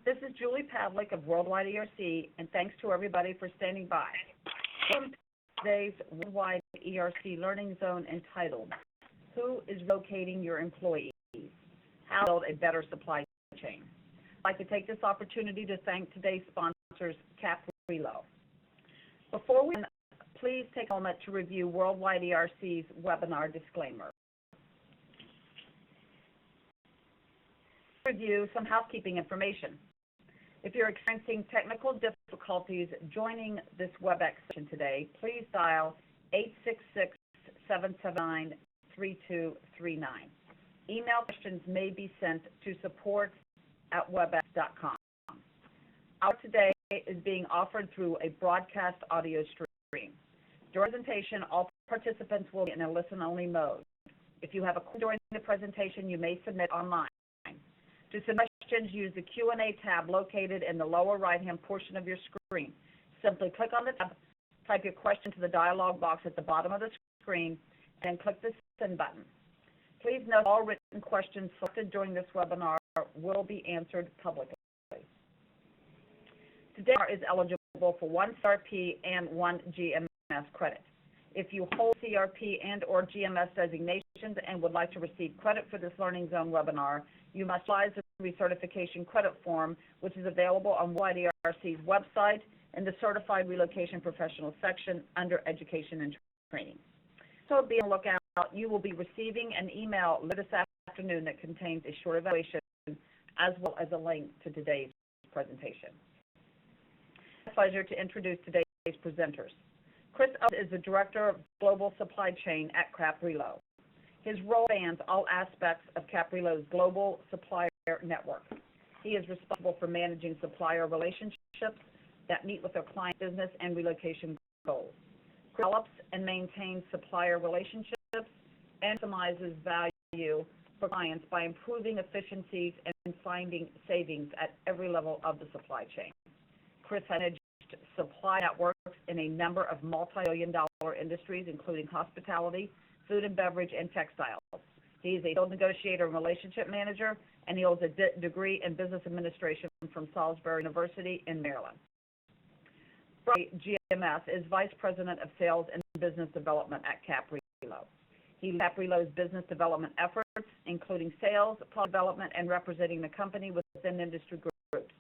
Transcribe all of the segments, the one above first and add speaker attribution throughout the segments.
Speaker 1: This is Julie Pavlik of Worldwide ERC, and thanks to everybody for standing by. Welcome to today's Worldwide ERC Learning Zone entitled, Who is Relocating Your Employees? How to Build a Better Supply Chain. I'd like to take this opportunity to thank today's sponsors, CapRelo. Before we begin, please take a moment to review Worldwide ERC's webinar disclaimer. Review some housekeeping information. If you're experiencing technical difficulties joining this WebEx session today, please dial 866-779-3239. Email questions may be sent to support@webex.com. Our today is being offered through a broadcast audio stream. During the presentation, all participants will be in a listen-only mode. If you have a question during the presentation, you may submit online. To submit questions, use the Q&A tab located in the lower right-hand portion of your screen. Simply click on the tab, type your question to the dialog box at the bottom of the screen, and click the send button. Please note all written questions selected during this webinar will be answered publicly. Today is eligible for 1 CRP and 1 GMS credit. If you hold CRP and or GMS designations and would like to receive credit for this Learning Zone webinar, you must utilize the recertification credit form, which is available on Worldwide ERC's website in the Certified Relocation Professional section under Education and Training. So be on the lookout. You will be receiving an email later this afternoon that contains a short evaluation as well as a link to today's presentation. It's a pleasure to introduce today's presenters. Chris is the Director of Global Supply Chain at CapRelo. His role spans all aspects of CapRelo's global supplier network. He is responsible for managing supplier relationships that meet with their client business and relocation goals. Chris develops and maintains supplier relationships and maximizes value for clients by improving efficiencies and finding savings at every level of the supply chain. Chris has managed supply networks in a number of multi-billion-dollar industries, including hospitality, food and beverage, and textiles. He is a field negotiator and relationship manager, and he holds a degree in business administration from Salisbury University in Maryland. Brian GMS is Vice President of Sales and Business Development at CapRelo. He leads CapRelo's business development efforts, including sales, product development, and representing the company within industry groups.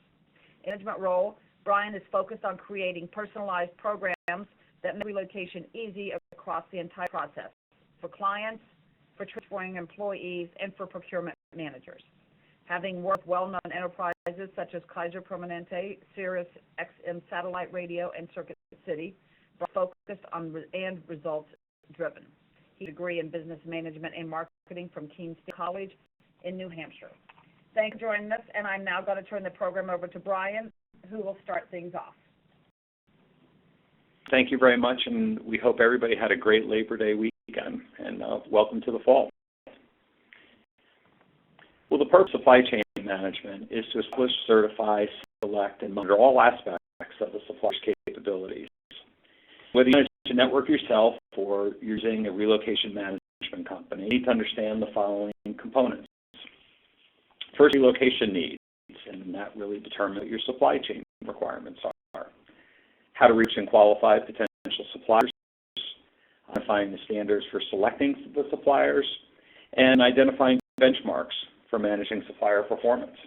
Speaker 1: In management role, Brian is focused on creating personalized programs that make relocation easy across the entire process for clients, for transferring employees, and for procurement managers. Having worked with well-known enterprises such as Kaiser Permanente, Sirius XM Satellite Radio, and Circuit City, Brian focused on results driven. He has a degree in business management and marketing from Keene State College in New Hampshire. Thanks for joining us, and I'm now going to turn the program over to Brian, who will start things off.
Speaker 2: Thank you very much, and we hope everybody had a great Labor Day weekend, and welcome to the fall. Well, the purpose of supply chain management is to establish, certify, select, and monitor all aspects of the supplier's capabilities. Whether you manage to network yourself or using a relocation management company, you need to understand the following components. First, relocation needs, and that really determines what your supply chain requirements are. How to reach and qualify potential suppliers, identifying the standards for selecting the suppliers, and identifying benchmarks for managing supplier performance.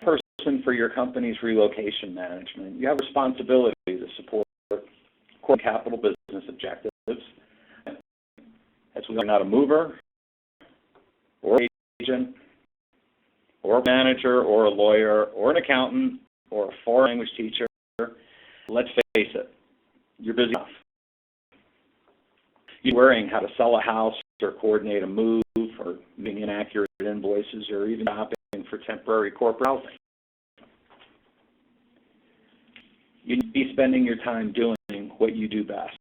Speaker 2: Person for your company's relocation management, you have responsibility to support core capital business objectives. As we are not a mover, or an agent, or a manager, or a lawyer, or an accountant, or a foreign language teacher, let's face it, you're busy enough. You're worrying how to sell a house, or coordinate a move, or making inaccurate invoices, or even shopping for temporary corporate housing. You need to be spending your time doing what you do best.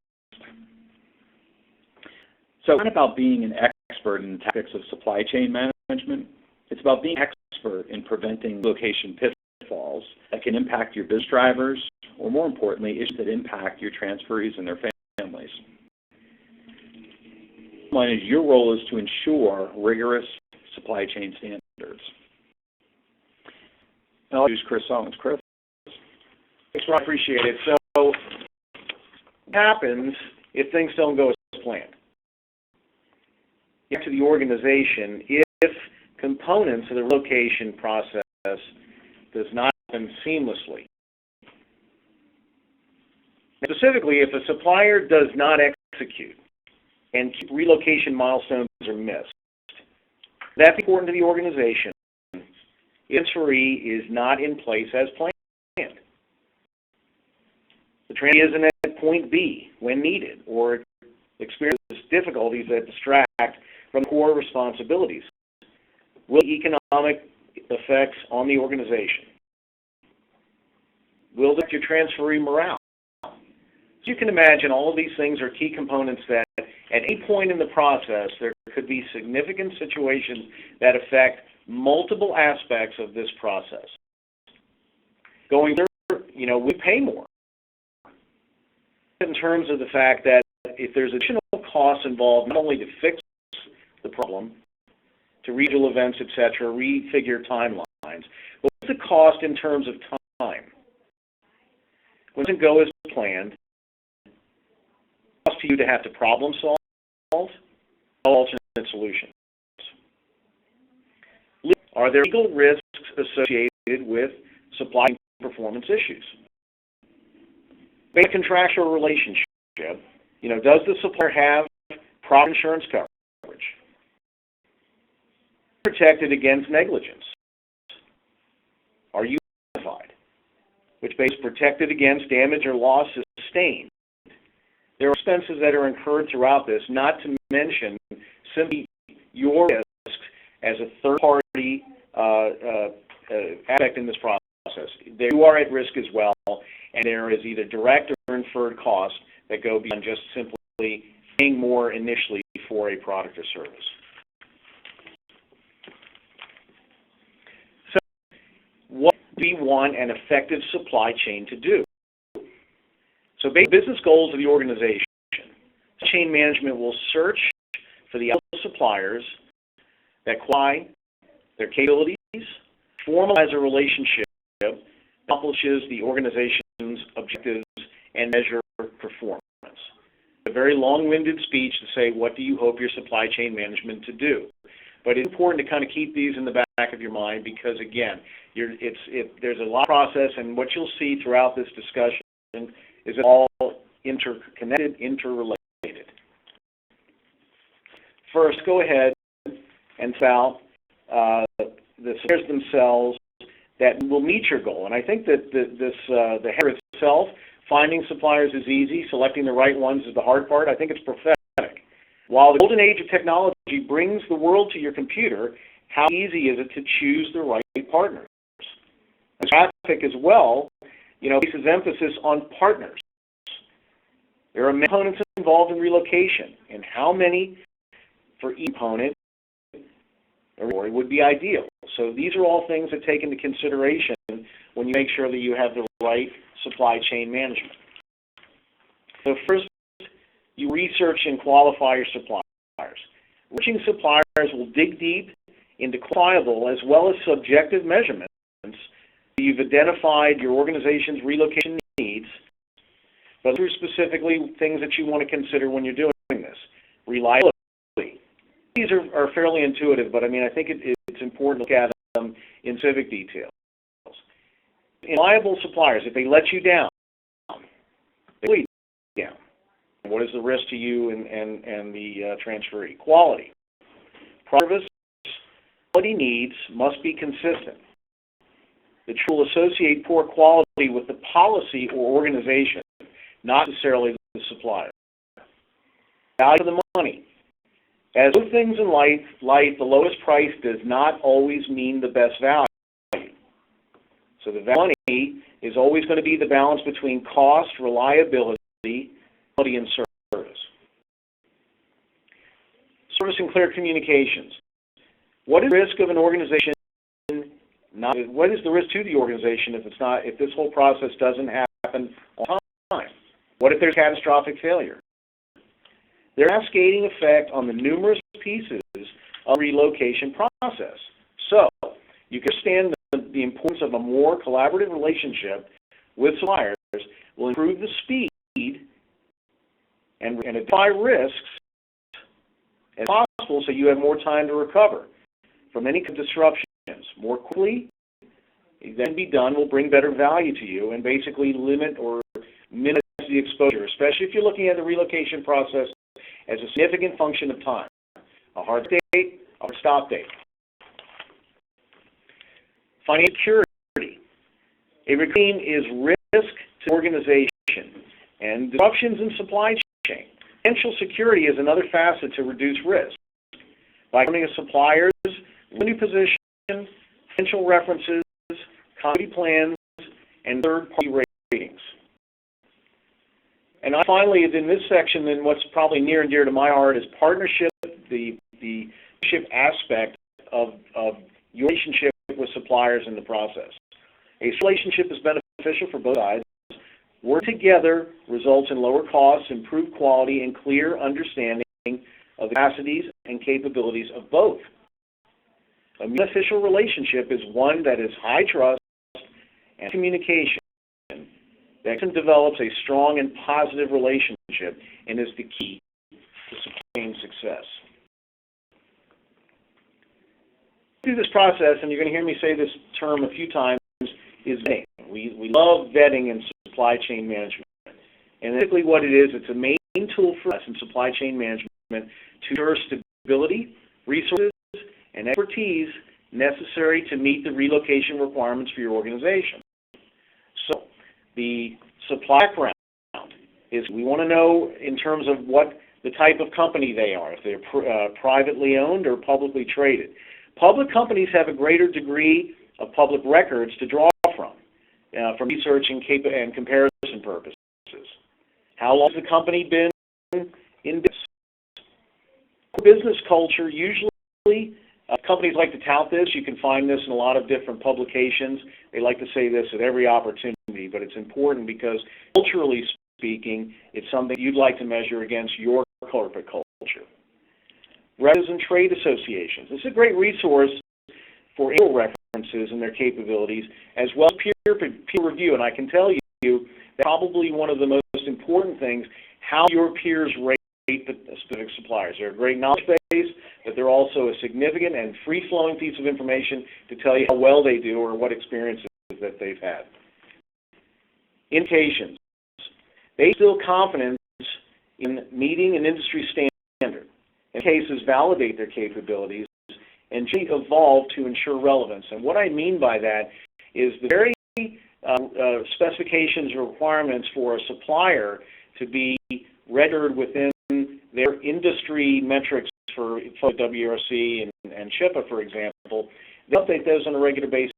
Speaker 2: So it's not about being an expert in the tactics of supply chain management. It's about being an expert in preventing relocation pitfalls that can impact your business drivers, or more importantly, issues that impact your transferees and their families. Your role is to ensure rigorous supply chain standards. I'll use Chris Owens. Chris?
Speaker 3: Thanks, Ron. I appreciate it. So, what happens if things don't go as planned? Back to the organization, if components of the relocation process does not happen seamlessly. Specifically, if a supplier does not execute and relocation milestones are missed, that's important to the organization. Transferee is not in place as planned. The transferee isn't at point B when needed, or experiences difficulties that distract from core responsibilities. Will economic effects on the organization? Will affect your transferee morale? So you can imagine all of these things are key components that at any point in the process there could be significant situations that affect multiple aspects of this process. Going through, we pay more. In terms of the fact that if there's additional costs involved, not only to fix the problem, to regional events, etc., refigure timelines, but what's the cost in terms of time? When it doesn't go as planned, cost to you to have to problem solve, alternate solutions. Are there legal risks associated with supply and performance issues? Based on contractual relationship, does the supplier have proper insurance coverage? Protected against negligence? Are you notified? Which is protected against damage or loss sustained? There are expenses that are incurred throughout this, not to mention simply your risk as a third-party aspect in this process. You are at risk as well, and there is either direct or inferred costs that go beyond just simply paying more initially for a product or service. So, what do we want an effective supply chain to do? So, business goals of the organization. Chain management will search for the suppliers that qualify their capabilities, formalize a relationship, accomplishes the organization's objectives, and measure performance. A very long-winded speech to say, what do you hope your supply chain management to do? But it's important to kind of keep these in the back of your mind because, again, there's a lot of process, and what you'll see throughout this discussion is it all interconnected, interrelated. First, go ahead and sell the suppliers themselves that will meet your goal. And I think that the header itself, finding suppliers is easy, selecting the right ones is the hard part. I think it's prophetic. While the golden age of technology brings the world to your computer, how easy is it to choose the right partners? And traffic as well, places emphasis on partners. There are many components involved in relocation, and how many for each component would be ideal. So these are all things that take into consideration when you make sure that you have the right supply chain management. So first, you research and qualify your suppliers. Reaching suppliers will dig deep into quantifiable as well as subjective measurements. You've identified your organization's relocation needs, but through specifically things that you want to consider when you're doing this. Reliability. These are fairly intuitive, but I think it's important to look at them in specific details. Reliable suppliers, if they let you down, they lead you down. What is the risk to you and the transferee? Quality. Service. Quality needs must be consistent. The tool will associate poor quality with the policy or organization, not necessarily the supplier. Value of the money. As with things in life, the lowest price does not always mean the best value. So the value is always going to be the balance between cost, reliability, quality, and service. Service and clear communications. What is the risk of an organization? What is the risk to the organization if this whole process doesn't happen on time? What if there's catastrophic failure? There's a cascading effect on the numerous pieces of the relocation process. So you can understand the importance of a more collaborative relationship with suppliers will improve the speed and identify risks as possible so you have more time to recover from any disruptions more quickly. That can be done will bring better value to you and basically limit or minimize the exposure, especially if you're looking at the relocation process as a significant function of time. A hard date, a hard stop date. Financial security. A routine is risk to organization and disruptions in supply chain. Financial security is another facet to reduce risk. By having a supplier's revenue position, financial references, company plans, and third-party ratings. And finally, in this section, then what's probably near and dear to my heart is partnership, the partnership aspect of your relationship with suppliers in the process. A relationship is beneficial for both sides. Working together results in lower costs, improved quality, and clear understanding of the capacities and capabilities of both. A beneficial relationship is one that is high trust and communication that develops a strong and positive relationship and is the key to supply chain success. Through this process, and you're going to hear me say this term a few times, is vetting. We love vetting in supply chain management. And basically what it is, it's a main tool for us in supply chain management to ensure stability, resources, and expertise necessary to meet the relocation requirements for your organization. So the supply background is we want to know in terms of what the type of company they are, if they're privately owned or publicly traded. Public companies have a greater degree of public records to draw from research and comparison purposes. How long has the company been in business? Business culture, usually companies like to tout this. You can find this in a lot of different publications. They like to say this at every opportunity, but it's important because culturally speaking, it's something you'd like to measure against your corporate culture. Reps and trade associations. This is a great resource for annual references and their capabilities, as well as peer review. And I can tell you that probably one of the most important things, how your peers rate the specific suppliers. They're a great knowledge base, but they're also a significant and free-flowing piece of information to tell you how well they do or what experiences that they've had. Indications. They instill confidence in meeting an industry standard. In cases, validate their capabilities and evolve to ensure relevance. And what I mean by that is the very specifications or requirements for a supplier to be rendered within their industry metrics for WRC and SHPA, for example. They update those on a regular basis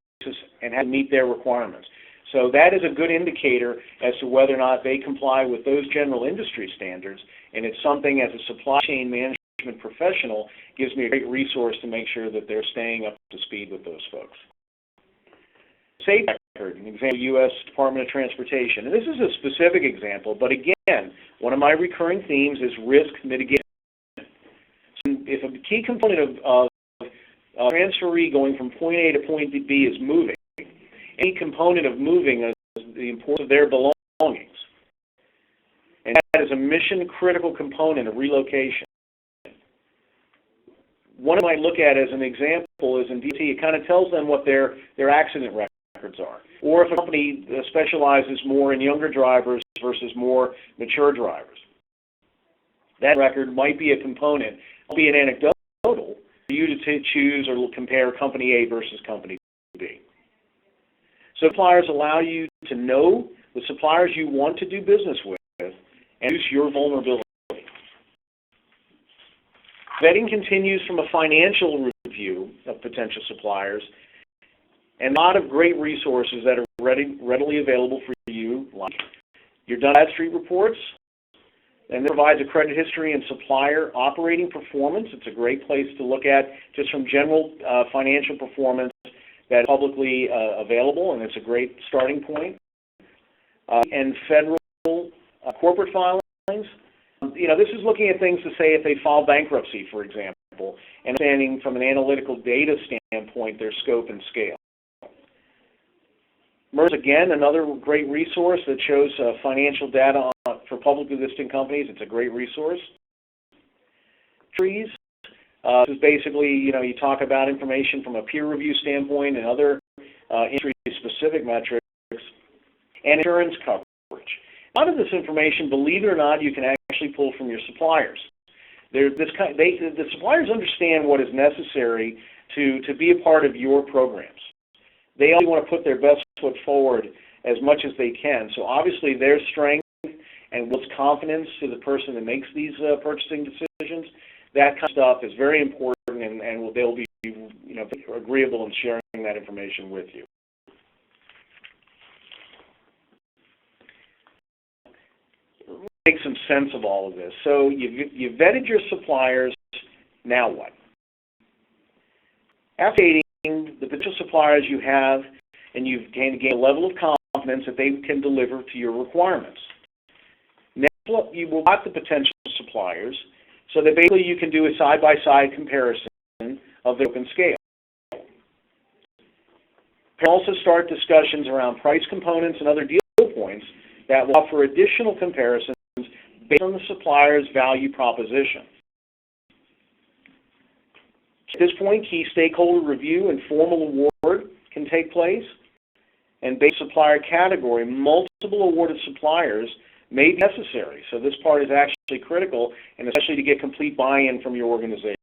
Speaker 3: and have to meet their requirements. So that is a good indicator as to whether or not they comply with those general industry standards, and it's something as a supply chain management professional gives me a great resource to make sure that they're staying up to speed with those folks. Safety record, an example, U.S. Department of Transportation. And this is a specific example, but again, one of my recurring themes is risk mitigation. If a key component of a transferee going from point A to point B is moving, any component of moving is the importance of their belongings. And that is a mission-critical component of relocation. One I might look at as an example is in DOT. It kind of tells them what their accident records are. Or if a company specializes more in younger drivers versus more mature drivers. That record might be a component, albeit anecdotal, for you to choose or compare company A versus company B. So suppliers allow you to know the suppliers you want to do business with and reduce your vulnerability. Vetting continues from a financial review of potential suppliers, and a lot of great resources that are readily available for you, like your Dun & Bradstreet reports, and it provides a credit history and supplier operating performance. It's a great place to look at just from general financial performance that is publicly available, and it's a great starting point. And federal corporate filings. This is looking at things to say if they file bankruptcy, for example, and understanding from an analytical data standpoint their scope and scale. MERS, again, another great resource that shows financial data for publicly listed companies. It's a great resource. Trees, this is basically, you talk about information from a peer review standpoint and other industry-specific metrics, and insurance coverage. A lot of this information, believe it or not, you can actually pull from your suppliers. The suppliers understand what is necessary to be a part of your programs. They only want to put their best foot forward as much as they can. So obviously their strength and what's confidence to the person that makes these purchasing decisions, that kind of stuff is very important, and they'll be agreeable in sharing that information with you. Make some sense of all of this. So you've vetted your suppliers. Now what? After dating the potential suppliers you have, and you've gained a level of confidence that they can deliver to your requirements. Next, you will spot the potential suppliers, so that basically you can do a side-by-side comparison of the open scale. Also start discussions around price components and other deal points that will offer additional comparisons based on the supplier's value proposition. At this point, key stakeholder review and formal award can take place. And based on supplier category, multiple awarded suppliers may be necessary. So this part is actually critical, and especially to get complete buy-in from your organization.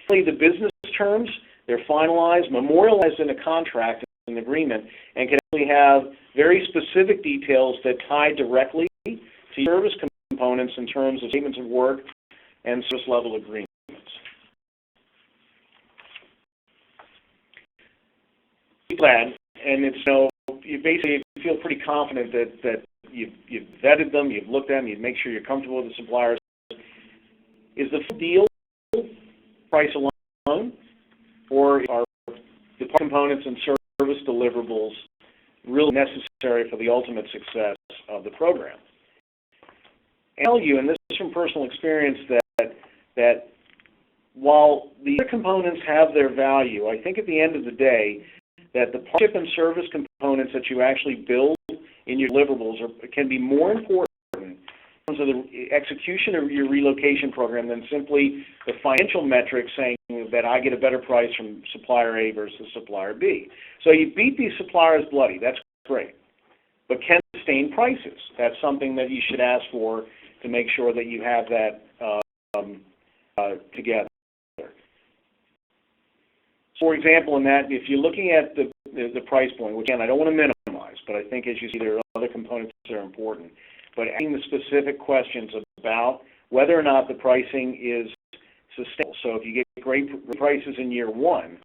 Speaker 3: The business terms, they're finalized, memorialized in a contract and agreement, and can actually have very specific details that tie directly to service components in terms of statements of work and service level agreements. Glad, and it's you basically feel pretty confident that you've vetted them, you've looked at them, you make sure you're comfortable with the suppliers. Is the deal price alone, or are the components and service deliverables really necessary for the ultimate success of the program? I tell you, and this is from personal experience, that while the other components have their value, I think at the end of the day, that the partnership and service components that you actually build in your deliverables can be more important in terms of the execution of your relocation program than simply the financial metrics saying that I get a better price from supplier A versus supplier B. So you beat these suppliers bloody, that's great. But can sustain prices? That's something that you should ask for to make sure that you have that together. For example, in that, if you're looking at the price point, which again, I don't want to minimize, but I think as you see, there are other components that are important. But asking the specific questions about whether or not the pricing is sustainable. So if you get great prices in year one,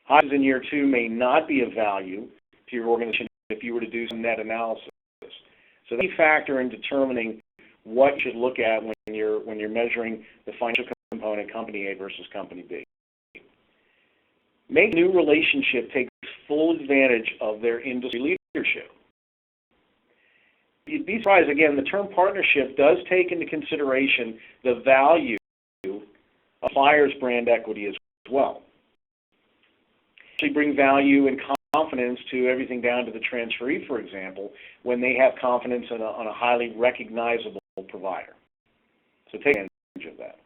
Speaker 3: high prices in year two may not be of value to your organization if you were to do some net analysis. So that's a factor in determining what you should look at when you're measuring the financial component, company A versus company B. Make a new relationship take full advantage of their industry leadership. You'd be surprised, again, the term partnership does take into consideration the value of supplier's brand equity as well. Actually bring value and confidence to everything down to the transferee, for example, when they have confidence on a highly recognizable provider. So take advantage of that.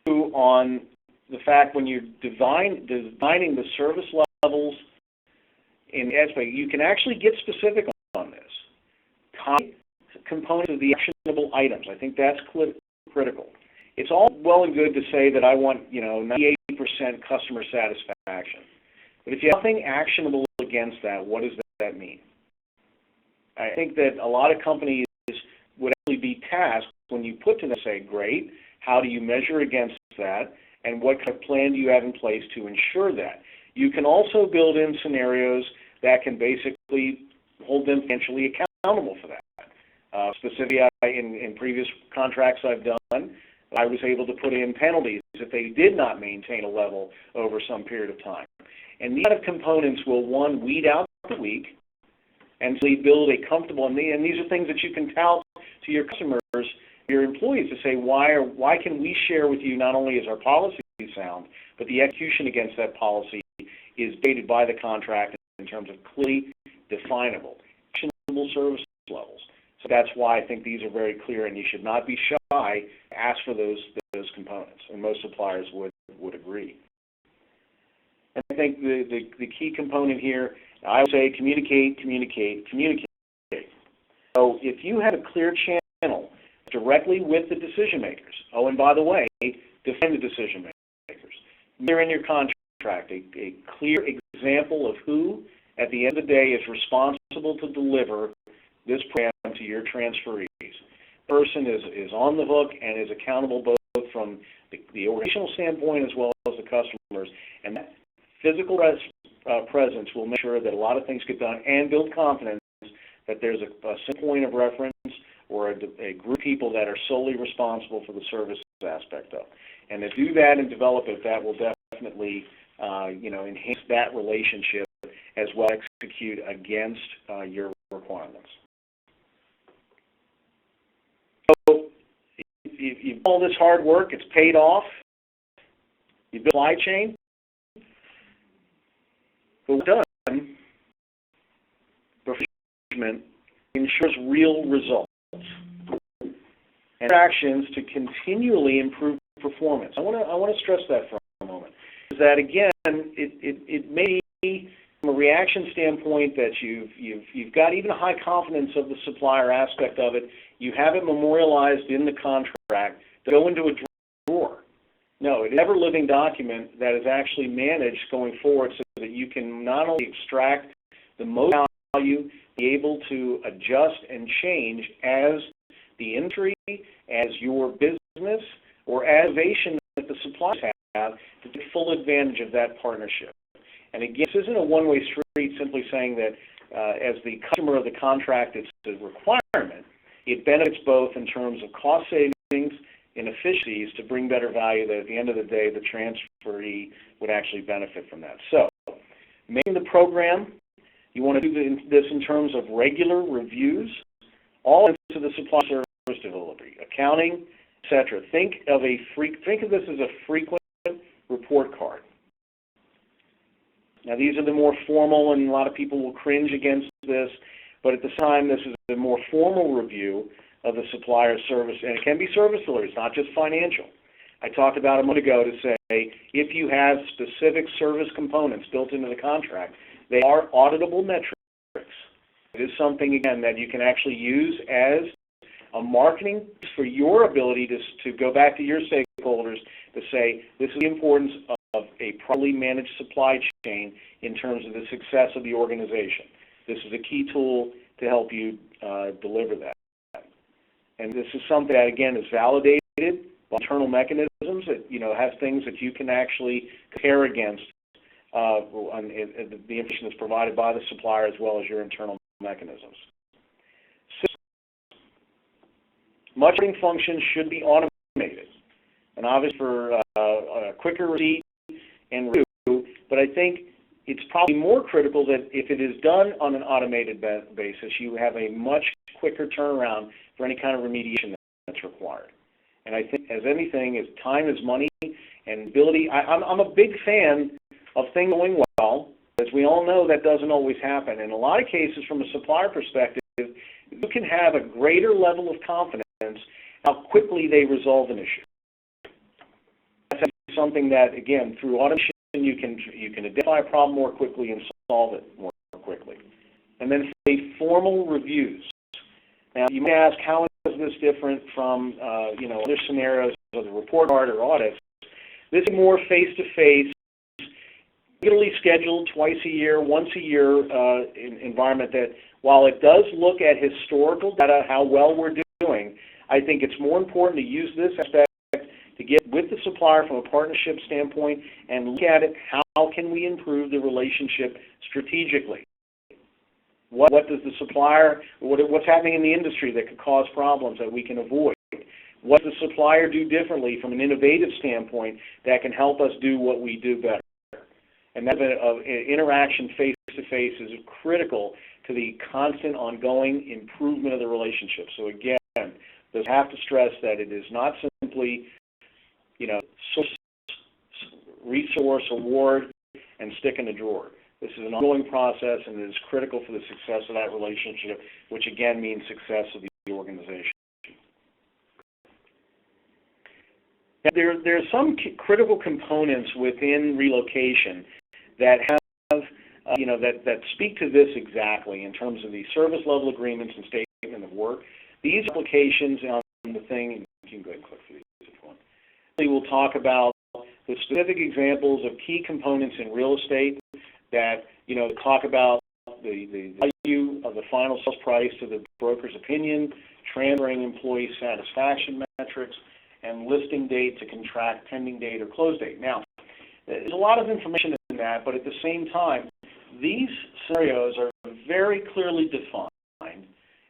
Speaker 3: On the fact when you're defining the service levels in aspect, you can actually get specific on this. Components of the actionable items. I think that's critical. It's all well and good to say that I want 98% customer satisfaction, but if you have nothing actionable against that, what does that mean? I think that a lot of companies would actually be tasked when you put to them, say, great, how do you measure against that? And what kind of plan do you have in place to ensure that? You can also build in scenarios that can basically hold them financially accountable for that. Specifically, in previous contracts I've done, I was able to put in penalties if they did not maintain a level over some period of time. And these kind of components will, one, weed out the weak, and build a comfortable, and these are things that you can tout to your customers, your employees, to say, why can we share with you not only is our policy sound, but the execution against that policy is dated by the contract in terms of clearly definable, actionable service levels. So that's why I think these are very clear, and you should not be shy to ask for those components, and most suppliers would agree. And I think the key component here, I would say communicate, communicate, communicate. So if you have a clear channel directly with the decision makers, oh, and by the way, defend the decision makers. You're in your contract, a clear example of who, at the end of the day, is responsible to deliver this program to your transferees. The person is on the hook and is accountable both from the organizational standpoint as well as the customers. And that physical presence will make sure that a lot of things get done and build confidence that there's a single point of reference or a group of people that are solely responsible for the service aspect of. And to do that and develop it, that will definitely enhance that relationship as well as execute against your requirements. So you've done all this hard work, it's paid off, you built a supply chain, but what's done, management ensures real results and actions to continually improve performance. I want to stress that for a moment. Is that again, it may be from a reaction standpoint that you've got even a high confidence of the supplier aspect of it. You have it memorialized in the contract to go into a drawer. No, it's an ever-living document that is actually managed going forward so that you can not only extract the most value, be able to adjust and change as the industry, as your business, or as innovation that the suppliers have to take full advantage of that partnership. And again, this isn't a one-way street simply saying that as the customer of the contract, it's a requirement. It benefits both in terms of cost savings and efficiencies to bring better value that at the end of the day, the transferee would actually benefit from that. So, making the program, you want to do this in terms of regular reviews, all into the supply service delivery, accounting, etc. Think of this as a frequent report card. Now, these are the more formal, and a lot of people will cringe against this, but at the same time, this is a more formal review of the supplier service, and it can be service delivery, it's not just financial. I talked about a moment ago to say if you have specific service components built into the contract, they are auditable metrics. It is something, again, that you can actually use as a marketing for your ability to go back to your stakeholders to say this is the importance of a properly managed supply chain in terms of the success of the organization. This is a key tool to help you deliver that. And this is something that, again, is validated by internal mechanisms that, have things that you can actually compare against the information that's provided by the supplier as well as your internal mechanisms. Much function should be automated, and obviously for a quicker receipt and review, but I think it's probably more critical that if it is done on an automated basis, you have a much quicker turnaround for any kind of remediation that's required. And I think, as anything, is time is money, and ability. I'm a big fan of things going well. As we all know, that doesn't always happen. In a lot of cases, from a supplier perspective, you can have a greater level of confidence how quickly they resolve an issue. That's something that, again, through automation, you can identify a problem more quickly and solve it more quickly. And then formal reviews. Now, you may ask, how is this different from other scenarios of the report card or audits? This is more face-to-face, regularly scheduled twice a year, once a year environment that, while it does look at historical data, how well we're doing, I think it's more important to use this aspect to get with the supplier from a partnership standpoint and look at it, how can we improve the relationship strategically? What does the supplier, what's happening in the industry that could cause problems that we can avoid? What does the supplier do differently from an innovative standpoint that can help us do what we do better? And that interaction face-to-face is critical to the constant ongoing improvement of the relationship. So again, I have to stress that it is not simply, resource award and stick in a drawer. This is an ongoing process, and it is critical for the success of that relationship, which again means success of the organization. Now, there are some critical components within relocation that have, that speak to this exactly in terms of the service level agreements and statement of work. These applications on the thing, and you can go ahead and click through these if you want. We'll talk about the specific examples of key components in real estate that, talk about the value of the final sales price to the broker's opinion, transferring employee satisfaction metrics, and listing date to contract pending date or close date. Now, there's a lot of information in that, but at the same time, these scenarios are very clearly defined.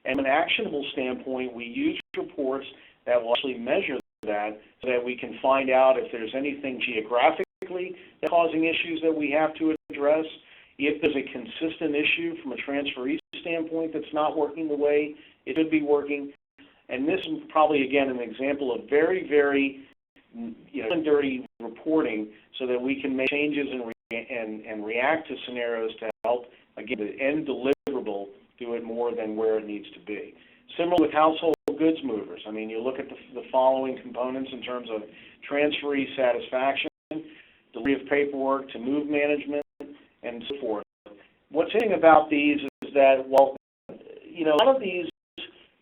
Speaker 3: And from an actionable standpoint, we use reports that will actually measure that so that we can find out if there's anything geographically that's causing issues that we have to address, if there's a consistent issue from a transferee standpoint that's not working the way it should be working. And this is probably, again, an example of very, very dirty reporting so that we can make changes and react to scenarios to help, again, the end deliverable do it more than where it needs to be. Similar with household goods movers. I mean, you look at the following components in terms of transferee satisfaction, delivery of paperwork to move management, and so forth. What's interesting about these is that, a lot of these,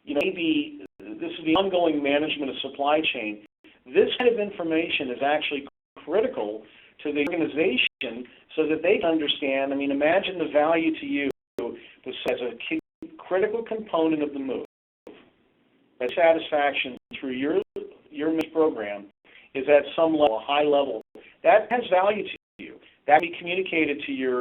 Speaker 3: maybe this is the ongoing management of supply chain. This kind of information is actually critical to the organization so that they can understand. I mean, imagine the value to you as a critical component of the move. That satisfaction through your program is at some level, a high level. That has value to you. That can be communicated to your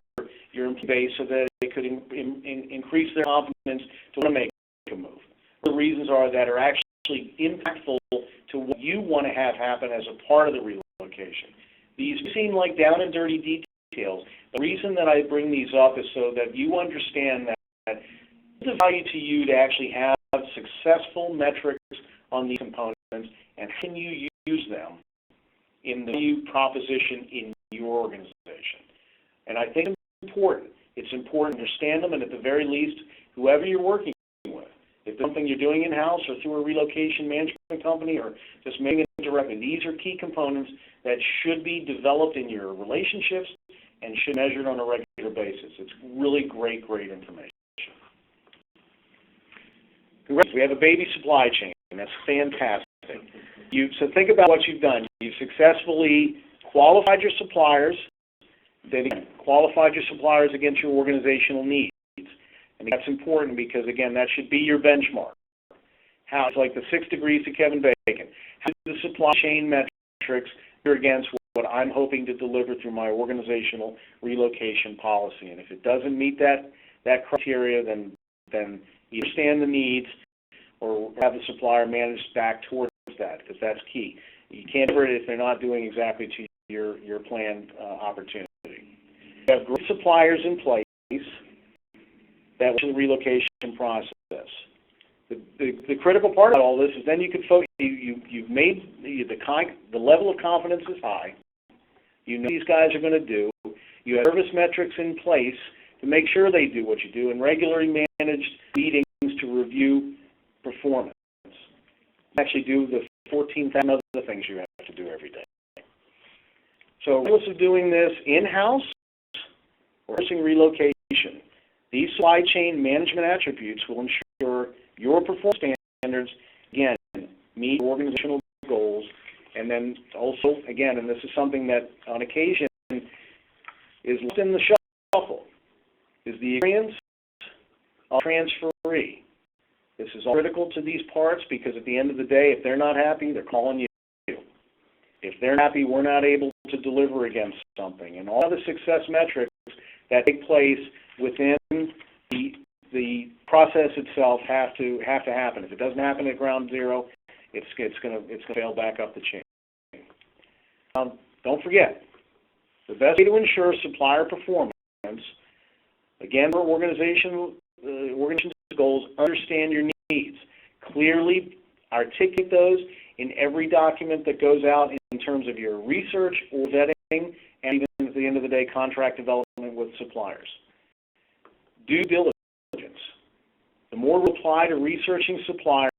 Speaker 3: employee base so that it could increase their confidence to want to make a move. The reasons are that are actually impactful to what you want to have happen as a part of the relocation. These seem like down and dirty details. The reason that I bring these up is so that you understand that it's a value to you to actually have successful metrics on these components, and can you use them in the value proposition in your organization. And I think it's important to understand them, and at the very least, whoever you're working with, if there's something you're doing in-house or through a relocation management company or just making it directly, these are key components that should be developed in your relationships and should be measured on a regular basis. It's really great information. We have a baby supply chain, and that's fantastic. So think about what you've done. You've successfully qualified your suppliers, then again, qualified your suppliers against your organizational needs. And that's important because, again, that should be your benchmark. How it's like the 6 degrees to Kevin Bacon. How do the supply chain metrics are against what I'm hoping to deliver through my organizational relocation policy? And if it doesn't meet that criteria, then you understand the needs or have the supplier manage back towards that, because that's key. You can't do it if they're not doing exactly to your planned opportunity. You have great suppliers in place that will the relocation process. The critical part of all this is then you can focus. You've made the level of confidence is high. You know these guys are going to do. You have service metrics in place to make sure they do what you do, and regularly managed meetings to review performance. Actually do the 14,000 other things you have to do every day. So regardless of doing this in-house or pursuing relocation, these supply chain management attributes will ensure your performance standards, again, meet organizational goals, and then also, again, and this is something that on occasion is lost in the shuffle, is the experience of transferee. This is all critical to these parts because at the end of the day, if they're not happy, they're calling you. If they're happy, we're not able to deliver against something. And all the success metrics that take place within the process itself have to happen. If it doesn't happen at ground zero, it's going to fail back up the chain. Don't forget, the best way to ensure supplier performance, again, for organization's goals, understand your needs. Clearly articulate those in every document that goes out in terms of your research or vetting and even the end of the day, contract development with suppliers. Due diligence. The more we apply to researching suppliers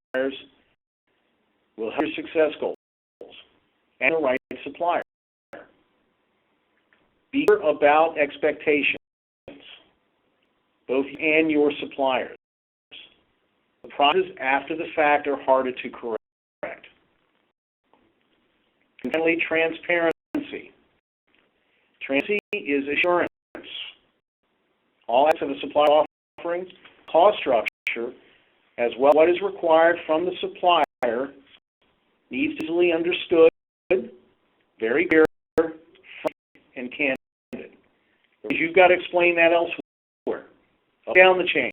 Speaker 3: will help your success goals and the right supplier. Be clear about expectations, both you and your suppliers. The processes after the fact are harder to correct. And finally, transparency. Transparency is assurance. All aspects of a supply offering, cost structure, as well as what is required from the supplier needs to be easily understood, very clear, and candid. Because you've got to explain that elsewhere, up down the chain.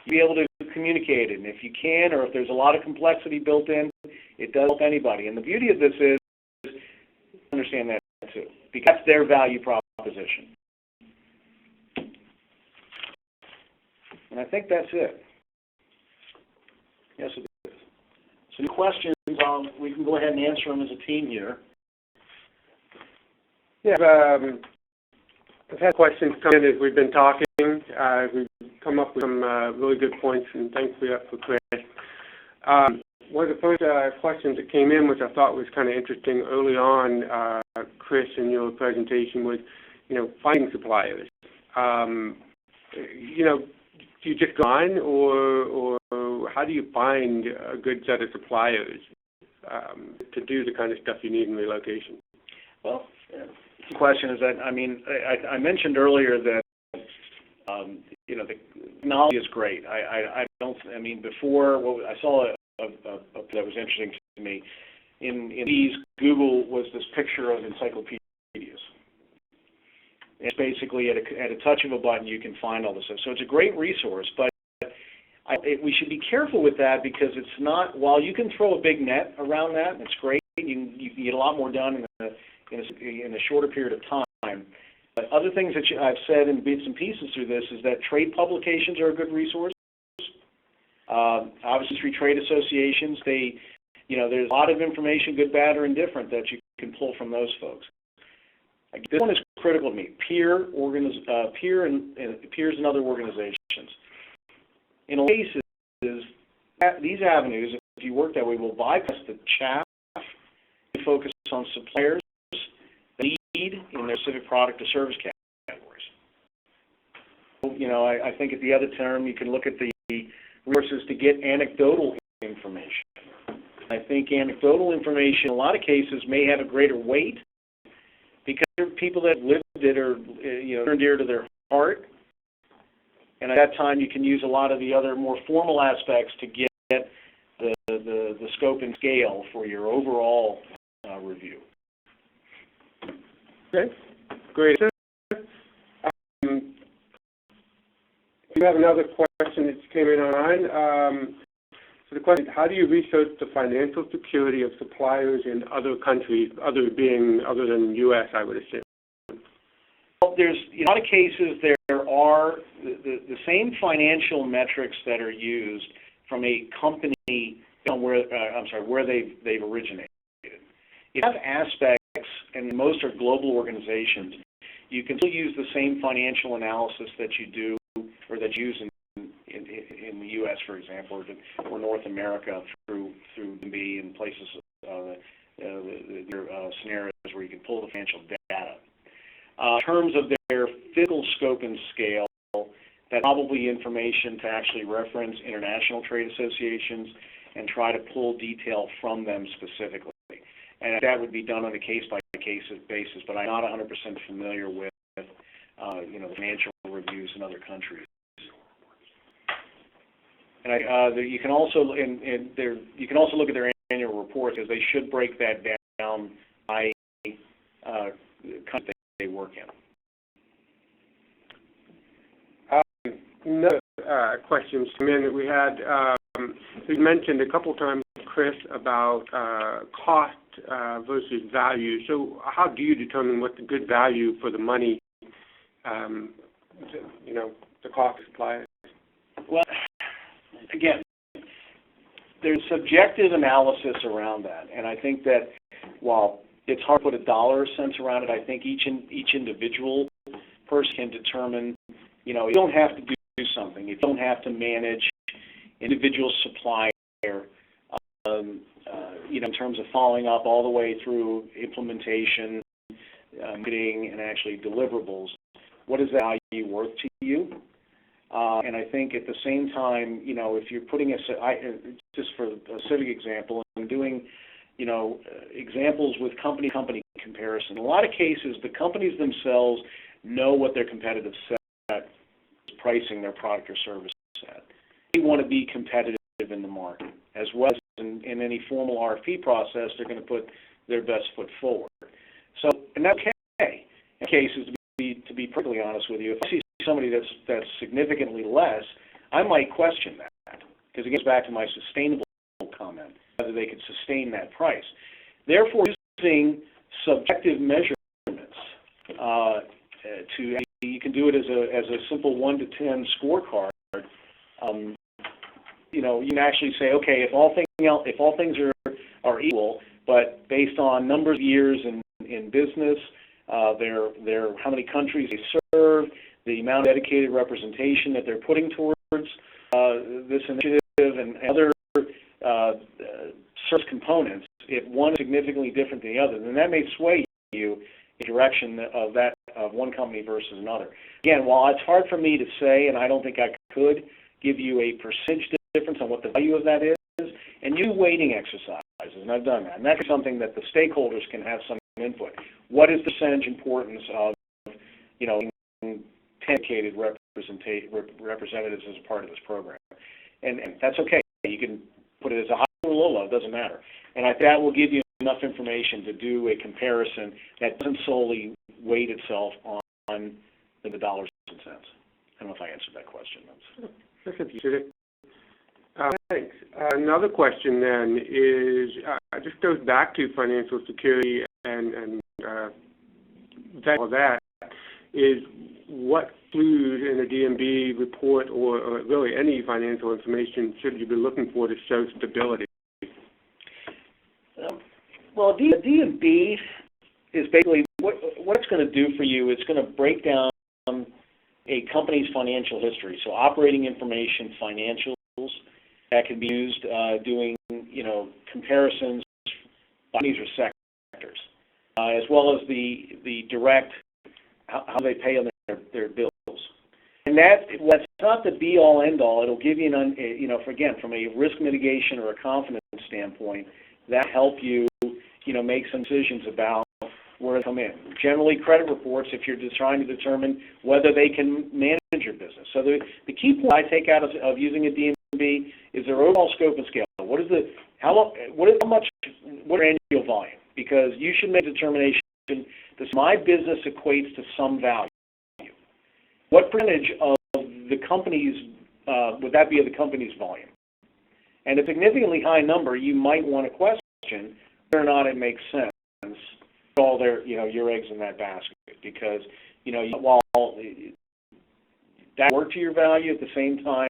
Speaker 3: Be able to communicate it, and if you can, or if there's a lot of complexity built in, it does help anybody. And the beauty of this is, understand that too, because that's their value proposition. And I think that's it. Yes, it is. So the questions, we can go ahead and answer them as a team here.
Speaker 4: Yeah, I've had questions come in as we've been talking. We've come up with some really good points, and thanks for Chris. One of the first questions that came in, which I thought was kind of interesting early on, Chris, in your presentation, was, finding suppliers. Do you just go on, or how do you find a good set of suppliers to do the kind of stuff you need in relocation?
Speaker 3: Well, the question is that, I mentioned earlier that, the technology is great. Before, I saw that was interesting to me. In these, Google was this picture of encyclopedias. It's basically at a touch of a button you can find all this stuff. So it's a great resource, but we should be careful with that, because it's not, while you can throw a big net around that, and it's great, you can get a lot more done in a shorter period of time. But other things that I've said in bits and pieces through this is that trade publications are a good resource. Obviously, through trade associations, there's a lot of information, good, bad, or indifferent, that you can pull from those folks. This one is critical to me. Peers and other organizations. In a cases, these avenues, if you work that way, will bypass the chaff and focus on suppliers that lead in their specific product or service categories. I think at the other term, you can look at the resources to get anecdotal information. I think anecdotal information, in a lot of cases, may have a greater weight, because there are people that lived it or near and dear to their heart. And at that time, you can use a lot of the other more formal aspects to get the scope and scale for your overall review.
Speaker 4: Okay, great. We have another question that came in online. So the question is, how do you research the financial security of suppliers in other countries, other than the U.S., I would assume?
Speaker 3: Well, there's, in a lot of cases, there are the same financial metrics that are used from a company where they've originated. You have aspects, and most are global organizations. You can still use the same financial analysis that you do, or that you use in the U.S., for example, or North America through B and places, scenarios where you can pull the financial data. In terms of their physical scope and scale, that's probably information to actually reference international trade associations and try to pull detail from them specifically. And that would be done on a case-by-case basis, but I'm not 100% familiar with the financial reviews in other countries. And you can also look at their annual reports, as they should break that down by country they work in.
Speaker 4: Another questions come in that we had. You mentioned a couple times, Chris, about cost versus value. So how do you determine what the good value for the money, the cost of suppliers?
Speaker 3: Well, again, there's subjective analysis around that, and I think that while it's hard to put a dollar or cents around it. I think each individual person can determine, you don't have to do something. You don't have to manage individual supplier, in terms of following up all the way through implementation, marketing, and actually deliverables. What is that value worth to you? And I think at the same time, if you're putting just for a specific example, I'm doing, examples with company comparison. In a lot of cases, the companies themselves know what their competitive set is pricing their product or service at. They want to be competitive in the market, as well as in any formal RFP process, they're going to put their best foot forward. So, and that's okay. In cases, to be perfectly honest with you, if I see somebody that's significantly less, I might question that, because it gets back to my sustainable comment, whether they could sustain that price. Therefore, using subjective measurements you can do it as a simple 1 to 10 scorecard. You can actually say, okay, if all things are equal, but based on numbers of years in business, how many countries they serve, the amount of dedicated representation that they're putting towards this initiative, and other service components, if one is significantly different than the other, then that may sway you in the direction of one company versus another. Again, while it's hard for me to say, and I don't think I could give you a percentage difference on what the value of that is, and you weighting exercises, and I've done that, and that's something that the stakeholders can have some input. What is the percentage importance of, dedicated representatives as a part of this program? And that's okay. You can put it as a high or low low, it doesn't matter. And that will give you enough information to do a comparison that doesn't solely weight itself on the dollars and cents. I don't know if I answered that question.
Speaker 4: Thanks. Another question then is, just goes back to financial security and that is what clues in a DMB report or really any financial information should you be looking for to show stability?
Speaker 3: Well, a DMB is basically what it's going to do for you. It's going to break down a company's financial history, so operating information, financials that can be used doing comparisons by companies or sectors, as well as the direct how they pay on their bills. And that's not the be-all, end-all. It'll give you from a risk mitigation or a confidence standpoint, that help you, make some decisions about where to come in. Generally, credit reports, if you're just trying to determine whether they can manage your business. So the key point I take out of using a DMB is their overall scope and scale. What is their annual volume? Because you should make a determination, does my business equates to some value? What percentage of the company's, would that be of the company's volume? And a significantly high number, you might want to question whether or not it makes sense to put all your eggs in that basket. Because, while that work to your value, at the same time,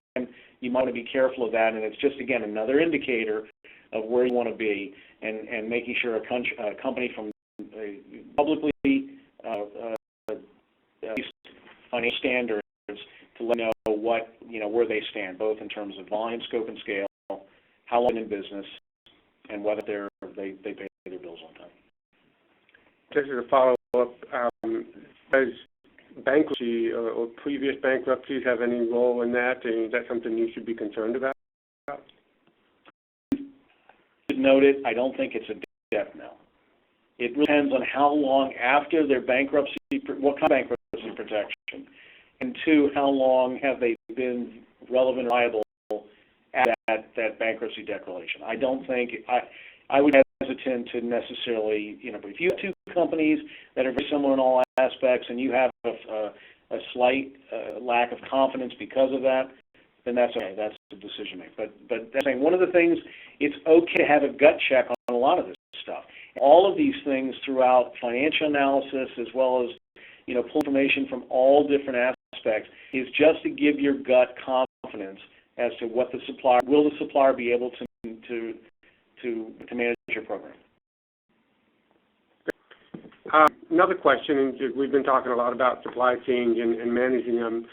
Speaker 3: you might want to be careful of that. And it's just, again, another indicator of where you want to be and making sure a company from publicly financial standards to let you know where they stand, both in terms of volume, scope, and scale, how long in business, and whether they pay their bills on time.
Speaker 4: Just as a follow-up, does bankruptcy or previous bankruptcies have any role in that, and is that something you should be concerned about?
Speaker 3: Noted, I don't think it's a death knell. It really depends on how long after their bankruptcy, what kind of bankruptcy protection, and two, how long have they been relevant and liable at that bankruptcy declaration. I don't think, I would be hesitant to necessarily, but if you have two companies that are very similar in all aspects and you have a slight lack of confidence because of that, then that's okay. That's the decision making. But that's saying one of the things, it's okay to have a gut check on a lot of this stuff. All of these things throughout financial analysis, as well as pull information from all different aspects, is just to give your gut confidence as to what the supplier be able to manage your program.
Speaker 4: Another question, and we've been talking a lot about supply chains and managing them.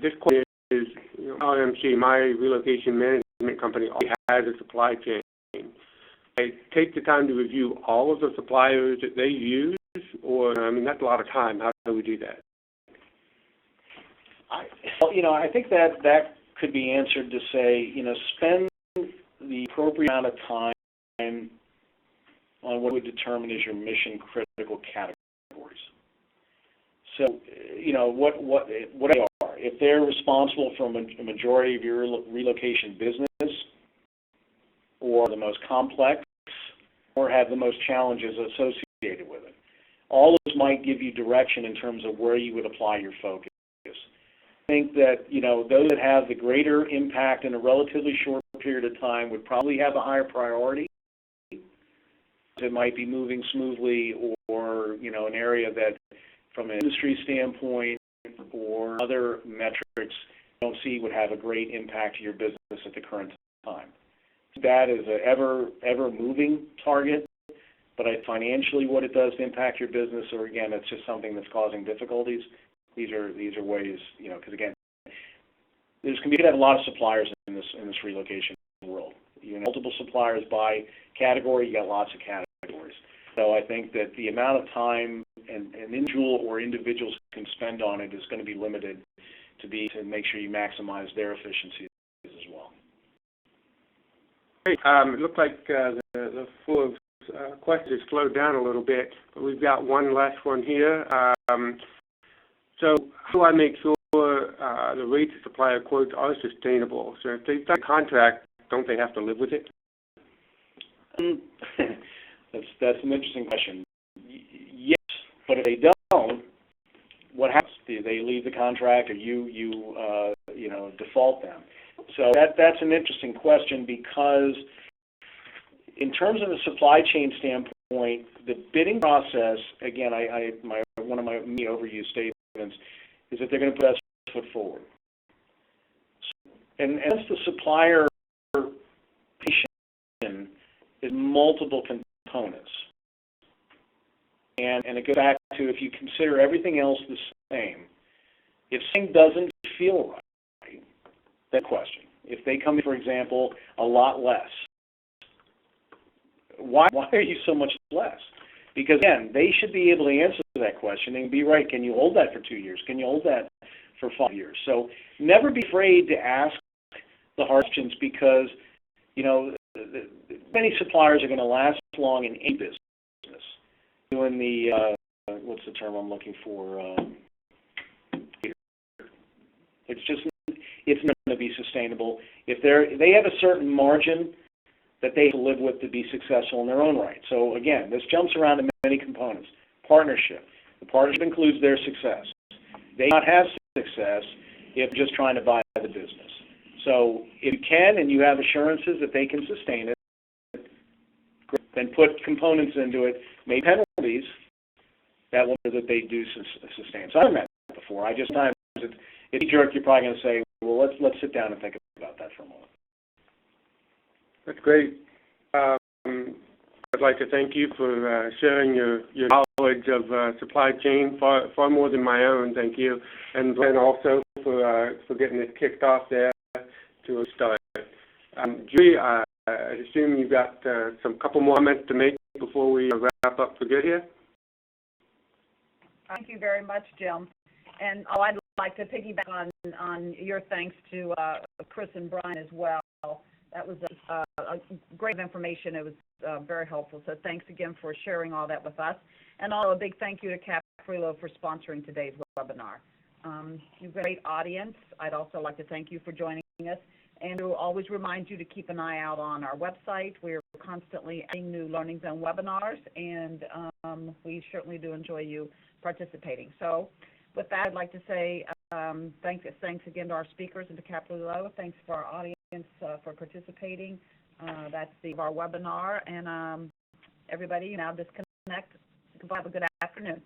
Speaker 4: This question is, RMC, my relocation management company, already has a supply chain. I take the time to review all of the suppliers that they use, or, that's a lot of time. How do we do that?
Speaker 3: I think that could be answered to say, spend the appropriate amount of time on what we determine is your mission critical categories. So, what they are. If they're responsible for a majority of your relocation business, or the most complex, or have the most challenges associated with it, all of those might give you direction in terms of where you would apply your focus. I think that, those that have the greater impact in a relatively short period of time would probably have a higher priority. It might be moving smoothly, or, an area that from an industry standpoint or other metrics you don't see would have a great impact to your business at the current time. That is an ever moving target, but financially what it does to impact your business, or again, it's just something that's causing difficulties. These are ways, because again, you could have a lot of suppliers in this relocation world. You have multiple suppliers by category. You got lots of categories. So I think that the amount of time an individual or individuals can spend on it is going to be limited to make sure you maximize their efficiencies as well.
Speaker 4: Great. It looked like the flow of questions slowed down a little bit, but we've got one last one here. So how do I make sure the rates the supplier quotes are sustainable? So if they sign a contract, don't they have to live with it?
Speaker 3: That's an interesting question. Yes, but if they don't, what happens? Do they leave the contract, or you default them? So that's an interesting question, because in terms of the supply chain standpoint, the bidding process, again, one of my overused statements is that they're going to put their foot forward. And as the supplier patient is multiple components. And it goes back to, if you consider everything else the same, if something doesn't feel right, that question. If they come in, for example, a lot less, why are you so much less? Because, again, they should be able to answer that question and be right. Can you hold that for 2 years? Can you hold that for 5 years? So never be afraid to ask the hard questions, because, many suppliers are going to last long in any business. Doing the, what's the term I'm looking for? It's not going to be sustainable. If they have a certain margin that they have to live with to be successful in their own right. So again, this jumps around to many components. Partnership. The partnership includes their success. They not have success if just trying to buy the business. So if you can and you have assurances that they can sustain it, then put components into it, make penalties that they do sustain. So I've met that before. Sometimes it's a jerk. You're probably going to say, well, let's sit down and think about that for a moment.
Speaker 4: That's great. I'd like to thank you for sharing your knowledge of supply chain, far more than my own. Thank you, and Glenn also for getting it kicked off there to start. Julie, I assume you've got some couple more comments to make before we wrap up for good here.
Speaker 1: Thank you very much, Jim. And I'd like to piggyback on your thanks to Chris and Brian as well. That was a great information. It was very helpful. So thanks again for sharing all that with us. And also a big thank you to Caprilo for sponsoring today's webinar. You've got a great audience. I'd also like to thank you for joining us. And we'll always remind you to keep an eye out on our website. We're constantly adding new Learning Zone webinars, and we certainly do enjoy you participating. So with that, I'd like to say thanks again to our speakers and to Caprilo. Thanks for our audience for participating. That's the end of our webinar, and everybody now disconnect. Have a good afternoon.